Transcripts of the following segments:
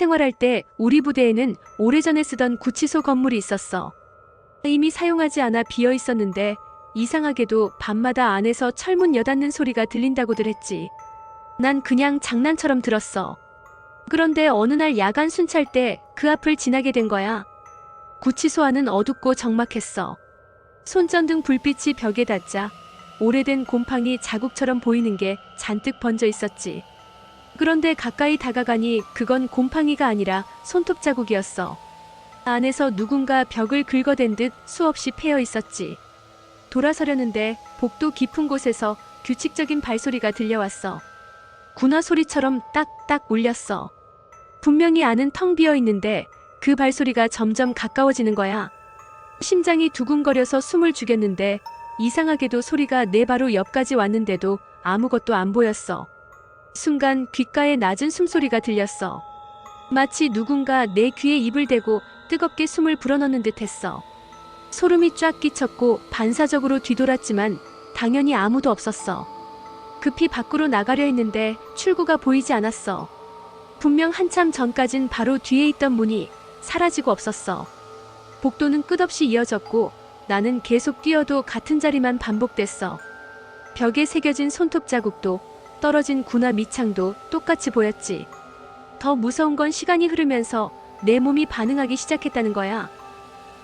생활할 때 우리 부대에는 오래전에 쓰던 구치소 건물이 있었어. 이미 사용하지 않아 비어 있었는데 이상하게도 밤마다 안에서 철문 여닫는 소리가 들린다고들 했지. 난 그냥 장난처럼 들었어. 그런데 어느 날 야간 순찰 때 그 앞을 지나게 된 거야. 구치소 안은 어둡고 적막했어. 손전등 불빛이 벽에 닿자 오래된 곰팡이 자국처럼 보이는 게 잔뜩 번져 있었지. 그런데 가까이 다가가니 그건 곰팡이가 아니라 손톱 자국이었어. 안에서 누군가 벽을 긁어댄 듯 수없이 패여 있었지. 돌아서려는데 복도 깊은 곳에서 규칙적인 발소리가 들려왔어. 군화 소리처럼 딱딱 울렸어. 분명히 안은 텅 비어 있는데 그 발소리가 점점 가까워지는 거야. 심장이 두근거려서 숨을 죽였는데 이상하게도 소리가 내 바로 옆까지 왔는데도 아무것도 안 보였어. 순간 귓가에 낮은 숨소리가 들렸어. 마치 누군가 내 귀에 입을 대고 뜨겁게 숨을 불어넣는 듯 했어. 소름이 쫙 끼쳤고 반사적으로 뒤돌았지만 당연히 아무도 없었어. 급히 밖으로 나가려 했는데 출구가 보이지 않았어. 분명 한참 전까진 바로 뒤에 있던 문이 사라지고 없었어. 복도는 끝없이 이어졌고 나는 계속 뛰어도 같은 자리만 반복됐어. 벽에 새겨진 손톱 자국도 떨어진 군화 밑창도 똑같이 보였지. 더 무서운 건 시간이 흐르면서 내 몸이 반응하기 시작했다는 거야.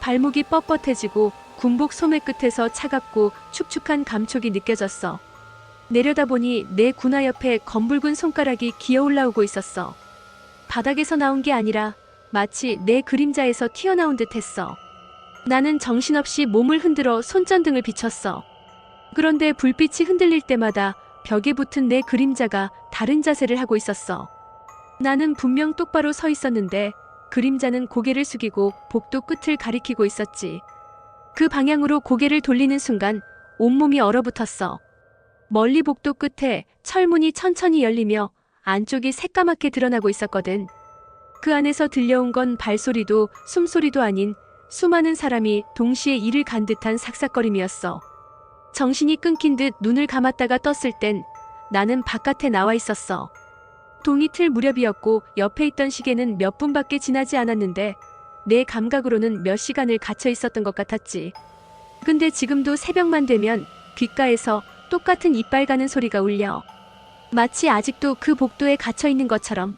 발목이 뻣뻣해지고 군복 소매 끝에서 차갑고 축축한 감촉이 느껴졌어. 내려다보니 내 군화 옆에 검붉은 손가락이 기어 올라오고 있었어. 바닥에서 나온 게 아니라 마치 내 그림자에서 튀어나온 듯 했어. 나는 정신없이 몸을 흔들어 손전등을 비췄어. 그런데 불빛이 흔들릴 때마다 벽에 붙은 내 그림자가 다른 자세를 하고 있었어. 나는 분명 똑바로 서 있었는데 그림자는 고개를 숙이고 복도 끝을 가리키고 있었지. 그 방향으로 고개를 돌리는 순간 온몸이 얼어붙었어. 멀리 복도 끝에 철문이 천천히 열리며 안쪽이 새까맣게 드러나고 있었거든. 그 안에서 들려온 건 발소리도 숨소리도 아닌 수많은 사람이 동시에 이를 간 듯한 삭삭거림이었어. 정신이 끊긴 듯 눈을 감았다가 떴을 땐 나는 바깥에 나와 있었어. 동이틀 무렵이었고 옆에 있던 시계는 몇 분밖에 지나지 않았는데 내 감각으로는 몇 시간을 갇혀 있었던 것 같았지. 근데 지금도 새벽만 되면 귓가에서 똑같은 이빨 가는 소리가 울려. 마치 아직도 그 복도에 갇혀 있는 것처럼.